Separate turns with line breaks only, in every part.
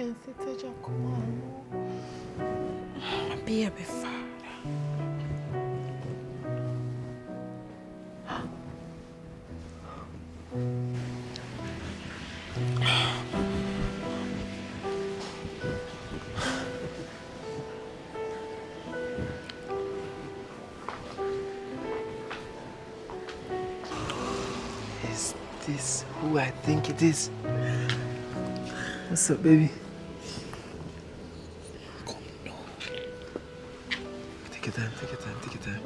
can sit a Jack, come on. My baby father.
Is this who I think it is? What's up, baby? Come now. Take your time, take your time, take your time.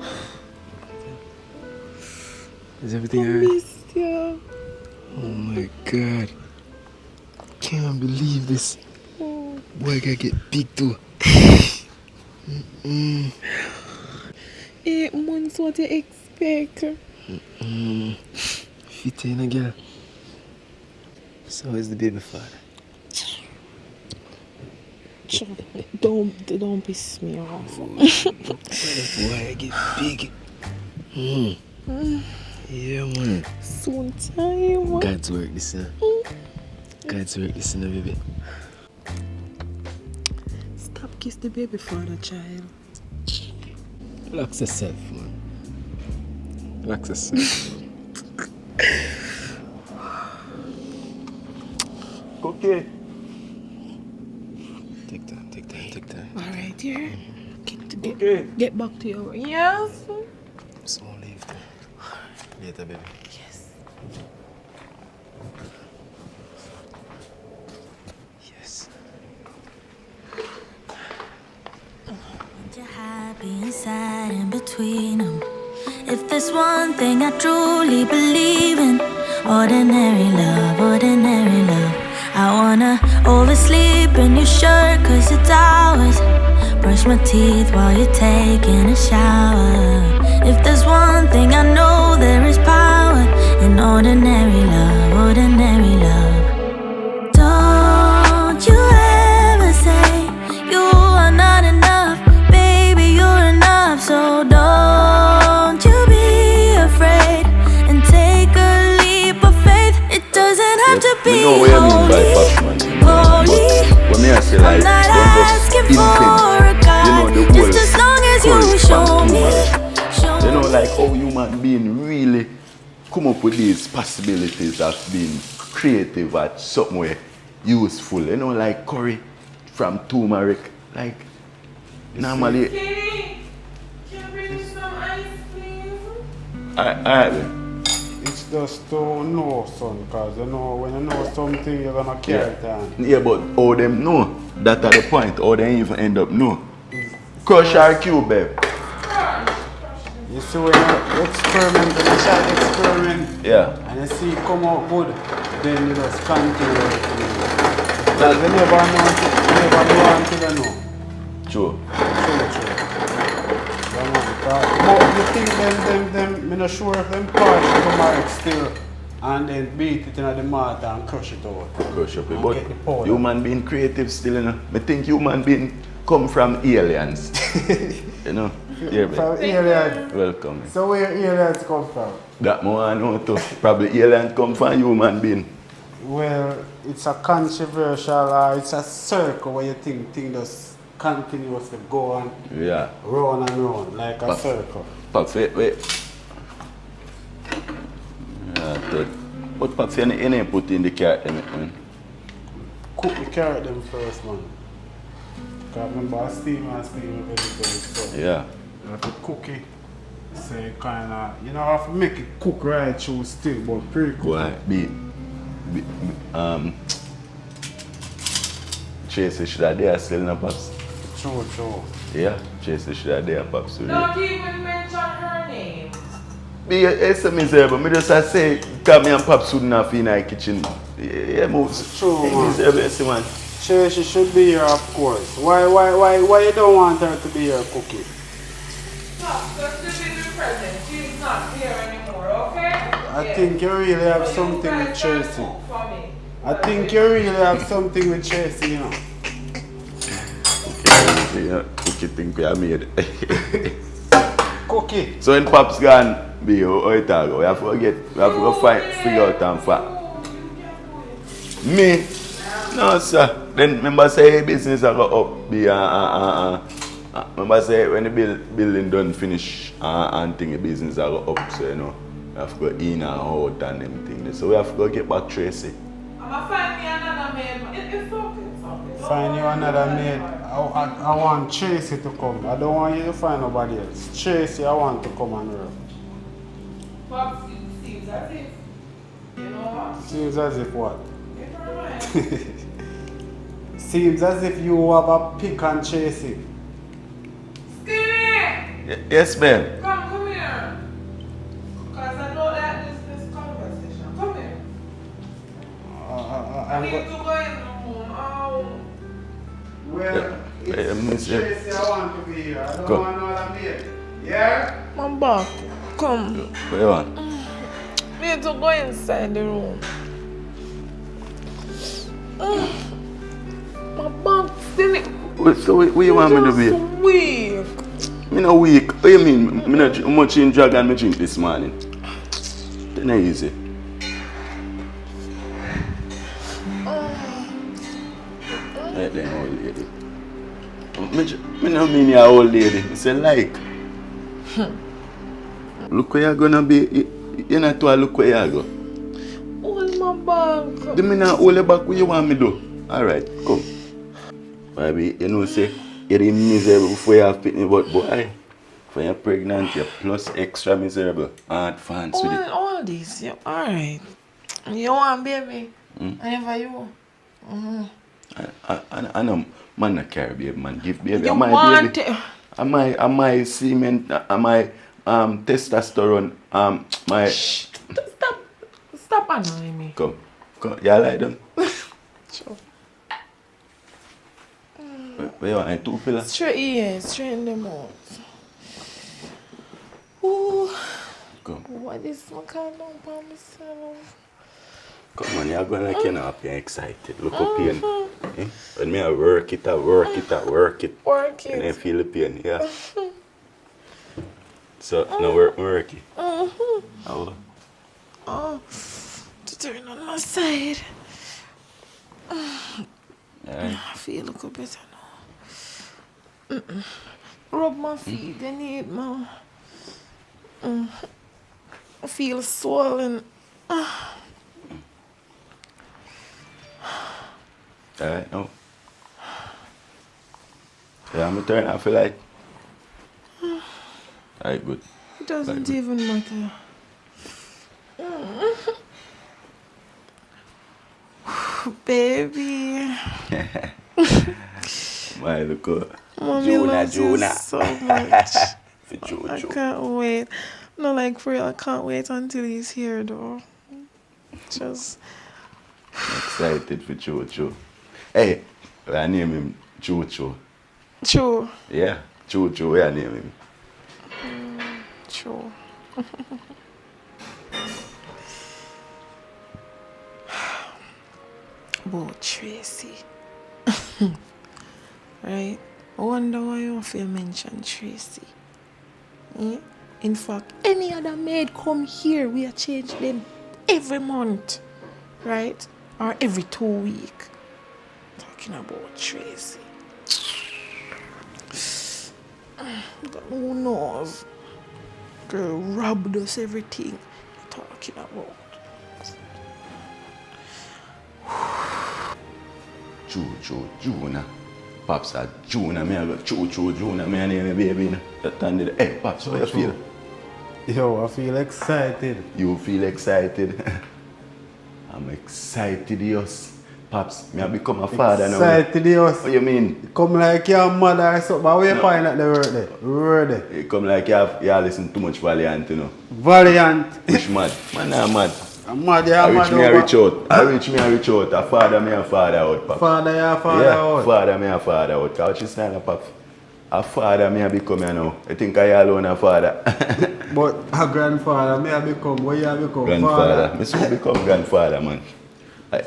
Is everything alright?
I missed you.
Oh my god. Can't believe this. Boy, I gotta get big too.
8 months, what you expect?
Fit in a girl. So is the baby father?
Don't piss me off.
Boy, I get big. Yeah, man.
Soon time.
God's work this, God's work this, baby.
Stop kiss the baby father, child.
Relax yourself, man. Relax yourself. Okay. Take time, take time, take time.
Alright, dear. Get back to your... Yes.
So leave them. Later, baby.
Yes.
Yes.
You're happy inside in between them. If there's one thing I truly believe in, ordinary love, ordinary love. I wanna oversleep in your shirt 'cause it's ours. Brush my teeth while you're taking a shower. If there's one thing I know, there is power in ordinary love, ordinary love. Don't you ever say you are not enough, baby, you're enough. So don't you be afraid and take a leap of faith. It doesn't have to be
what you mean by fast, man.
holy.
When me I say
I'm
like,
not
don't just
asking
think
for a God,
the whole
just as long as you
current
show
man
me.
You know, like how human being really come up with these possibilities of being creative at somewhere useful. You know, like curry from turmeric. Like normally.
Kitty, can you bring me some ice, please?
Alright.
It's just to know, son, because you know, when you know something, you're gonna carry it on.
Yeah, but all them know. That at the point, all them even end up know. Crush our cube, babe.
You see, when you experiment, when you try to experiment,
Yeah.
and you see it come out good, then you just continue. Because you never know until you know.
True.
True. But you think them, I'm not sure if them parts turmeric still, and then beat it in the mortar and crush it out.
Crush up it.
And
But
get the powder.
human being creative still, you know. I think human being come from aliens. You know? Yeah,
From
babe.
aliens.
Welcome.
So where aliens come from?
That more I know too. Probably aliens come from human being.
Well, it's a controversial, it's a circle where you think things just continuously go on
Yeah.
round and round, like a circle.
Pops, wait. Yeah, third. But Pops, you ain't put in the carrot in it, man.
Cook the carrot them first, man. Because remember, I steam vegetables, so
Yeah.
you have to cook it. So you kind of, you know, have to make it cook right through still, but pre-cook.
Why? Tracy should have there still, no, Pops?
True.
Yeah, Tracy should have there, Pops.
Don't even mention her name.
Be a miserable, but me just say, because me and Pops wouldn't have in the kitchen. Yeah, moves.
True, man.
Miserable, man.
She should be here, of course. Why you don't want her to be here cooking?
Stop, just to be present. She's not here anymore, okay?
I think you really have something with Tracy. I think you really have something with Tracy, you know.
Yeah, cookie thing we have made.
Cookie.
So when Pops gone, be how it all go. We have to go figure out and fact. Me? No, sir. then remember say business I go up be remember say when the building done finish and thing the business I go up, so you know we have to go in and out and them things. So we have to go get back Tracy.
I'ma find me another maid. It's okay.
Find you another maid. I want Tracy to come. I don't want you to find nobody else. Tracy, I want to come and work.
But it seems as if, you know what?
Seems as if what?
Never mind.
Seems as if you have a pick on Tracy.
Skinny!
Yes, ma'am.
Come here. Because I know that this conversation. Come here. I need to go in the room. Oh.
Well, it's
Yeah.
Tracy, I want to be here. I don't
Come.
want another maid. Yeah?
My back. Come.
What you want?
We need to go inside the room. My back still.
So what you want me to be?
Just weak.
Me no weak. What you mean? Me no how much in drag and me drink this morning? It's not easy. Right then, old lady. Me no mean you're old lady. Me say like. Look where you're gonna be. You're not to look where you go.
Hold my back.
Do me not hold you back what you want me do? Alright, come. Baby, you know say you're miserable before you have pitney, but boy, when you're pregnant, you're plus extra miserable. Hard fans with it.
All this, yeah, alright. You want baby? Whenever you want.
I know man not carry baby, man. Give baby.
You
Am I
want
baby?
it?
Am I semen? Am I testosterone? My
Stop annoying me.
come. Yeah, like them.
Sure.
Where you want? Two pillar?
Straighten them out. Ooh,
Come.
what is my kind of by myself?
Come on, you're going like you're not being excited. Look up pain. Eh? When me I work it.
Work
And I
it.
feel the pain, yeah. So, now work it. Oh.
Oh, to turn on my side.
Alright.
I feel a little better now. Rub my feet, they need more. I feel swollen.
Alright, now. Yeah, I'm turn. I feel like. Alright, good.
It doesn't
Like-
even matter. Baby.
My look up.
Mommy loves you so much.
For
I
Jojo.
can't wait. No, like for real, I can't wait until he's here though. Just
Excited for Jojo. Hey, I name him Jojo.
true.
Yeah, Jojo, where I name him?
True. About Tracy. Right? I wonder why you feel mention Tracy. Eh? In fact, any other maid come here, we are change them every month. Right? Or every 2 weeks. Talking about Tracy. But who knows? Girl robbed us everything you're talking about.
Jojo, Juna. Pops said Juna, me I go Jojo, Juna, me I name my baby. That time did. Hey, Pops, how you feel?
Yo, I feel excited.
You feel excited? I'm excited, yes. Pops, me I become a father now.
Excited, yes.
What you mean?
Come like your mother or something. But where you find at the word there? Word there.
You come like you listen too much Valiant, you know.
Valiant.
Which mad? Man, I'm mad.
I'm mad,
I
you're
reach
mad.
me, I
over.
reach out. I reach me, I reach out. A father, me a father out, Pops.
Father, your father
Yeah,
out.
father, me a father out. Couch is not a pop. A father, me a become here now. I think I alone a father.
But a grandfather, me I become, what you become?
Grandfather.
Father.
Me soon become grandfather, man.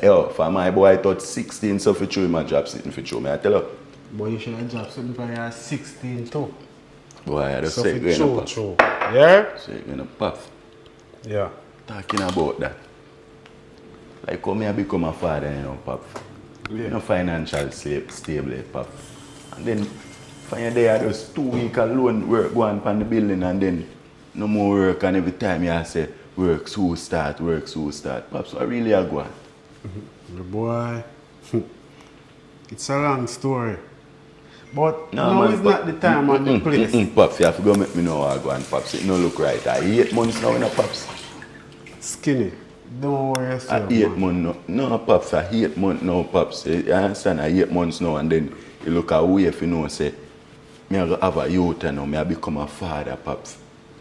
Yo, for my boy, I thought 16 so for true him a job sitting for true. Me I tell you.
But you should have dropped something for your 16 too.
Boy, I just
So
say
for
going
true,
up.
true. Yeah?
Say going up puff.
Yeah.
Talking about that. Like how me I become a father, you know, pop. You know, financial stable, pop. And then, when you're there, just 2 weeks alone, work going on the building, and then no more work, and every time you say, work, so start, pop. So I really are going.
The boy, it's a long story. But
No,
now
man,
is not the time and the place.
Pops, you have to go make me know how I go and Pops. It don't look right. I 8 months now in a Pops.
Skinny, don't worry yourself.
8 months now. No, Pops, I 8 months now, Pops. You understand? I 8 months now, and then you look away if you know, say, me have a youth and now, me become a father, Pops.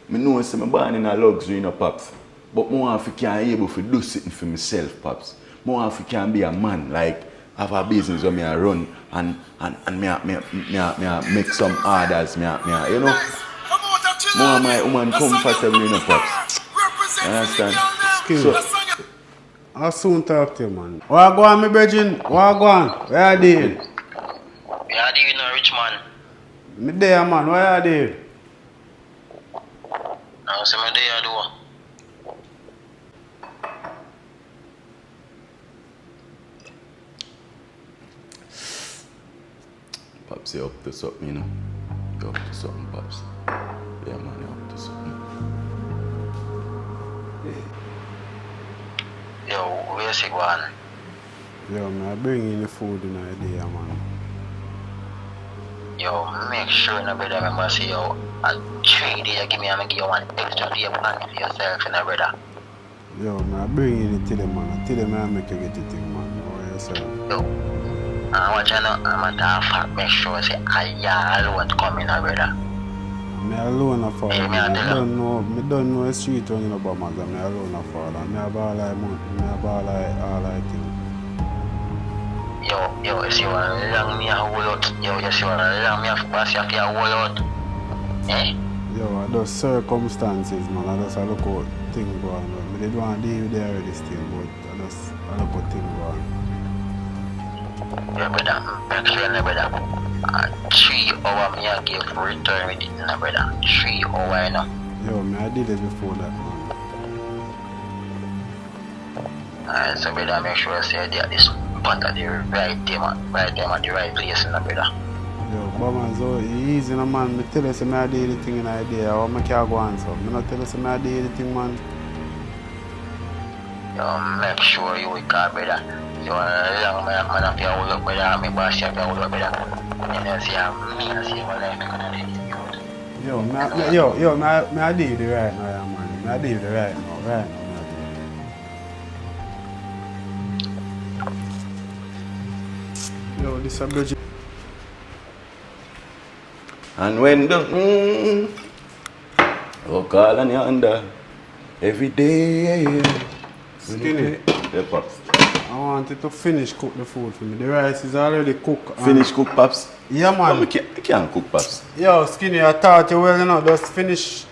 Me know, say, I'm born in a luxury, you know, Pops. But more if I can able to do something for myself, Pops. More if I can be a man, like, have a business where me I run and me make some orders, you know. More my woman comfortable, you know, Pops. You understand?
So, I'll soon talk to you, man. Where go on, my brethren? Where go on? Where are they?
Where are you, no rich man?
Me there, man. Where are they?
I say me there, do.
Pops, you up to something, you know. You up to something, Pops. Yeah, man, you up to something.
Yo, where you going?
Yo, man, I bring in the food in the day, man.
Yo, make sure no brother remember say yo, and 3 days you give me, I'm give you one extra day plan for yourself, you know, brother.
Yo, man, I bring in the till them, man. Till them, I make you get the thing, man. Or yourself.
Yo, I want you to know, I'm a damn fact, make sure say I alone come in, brother.
Me alone a fall.
Yeah, me
I
a tell
don't know the street running up on Mazda. Me alone a fall. And me have all like money. Me have all like things.
Yo, you see what long me a hold out. Yo, you see what long me a pass you a hold out. Eh?
Yo, I just circumstances, man. I just look how things go on. Me did want to deal with there already still, but I look how things go on.
Yeah, brother, make sure, no, brother. 3 hours me a give for return with it, no, brother. 3 hours, you know.
Yo, me I did it before that, man.
Alright, so brother, make sure you say that this spot at the right time at the right place, no, brother.
Yo, but man, so easy, no, man. Me tell you, say me I do the thing in the idea. How me can go on, so. Me not tell you, say me I do the thing, man.
Yo, make sure you with car, brother. You want a long man have your hold up, brother, and my boss have your hold up, brother. And then see me and see what life gonna do.
Yo, me I do the right now, yeah, man. Me I do the right now, Yo, this a bridge.
And when the oh, call on yonder every day.
Skinny.
Yeah, Pops.
I wanted to finish cook the food for me. The rice is already cooked.
Finish cook, Pops?
Yeah, man.
No, I can't cook, Pops.
Yo, Skinny, I thought you well, you know, just finish,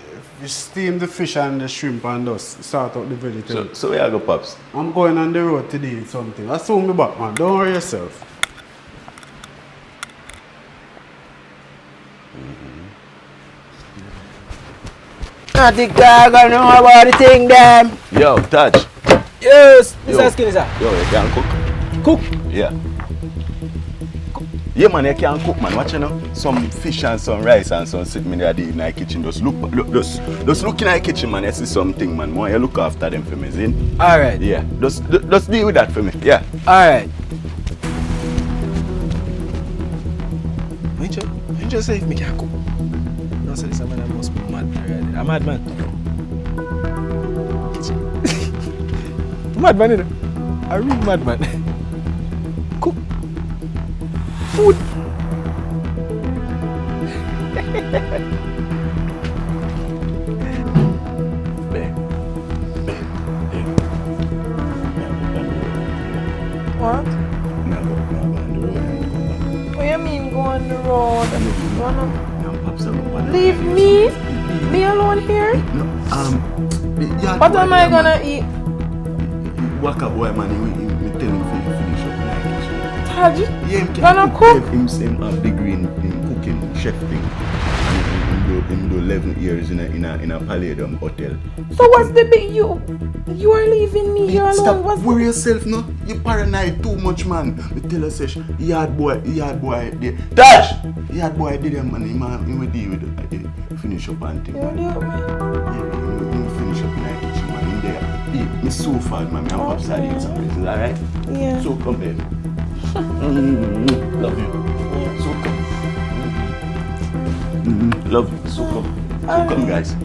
steam the fish and the shrimp and just sort out the vegetables.
So where I go, Pops?
I'm going on the road to do something. I'll soon be back, man. Don't worry yourself.
I think I gotta know about the thing, damn.
Yo, Taj.
Yes,
Yo.
Mr. Skinny, sir.
Yo, you can cook?
Cook.
Yeah. Yeah, man, you can cook, man. Watch you know. Some fish and some rice and some sitting in the kitchen. Just look in the kitchen, man. You see something, man. More you look after them for me, see?
Alright.
Yeah. Just deal with that for me. Yeah.
Alright.
You just say me can't cook. No, say this man I must be mad. Right? I'm mad man. Mad man, you know. I real mad man. Cook. Food.
What? What you mean go on the road? Leave me? Me alone here? What am I gonna eat?
Waka boy, man, he tell him to finish up in the kitchen.
Taj,
Yeah, him
gonna cook?
Him same degree in cooking, chef thing. And he do do 11 years in a Palladium hotel.
So what's the big you are leaving me here alone?
Stop
What's
worry yourself, no? You paranoid too much, man. We tell us, yard boy did. Touch! Yard boy did them, man. He will deal with it. Finish up and thing, man. Yeah, we finish up in the kitchen, man. In there. Hey, me so far, man. I'm upside eat some places, alright?
Yeah.
So come, baby. Love you. So come. Love you. So come. So come, guys.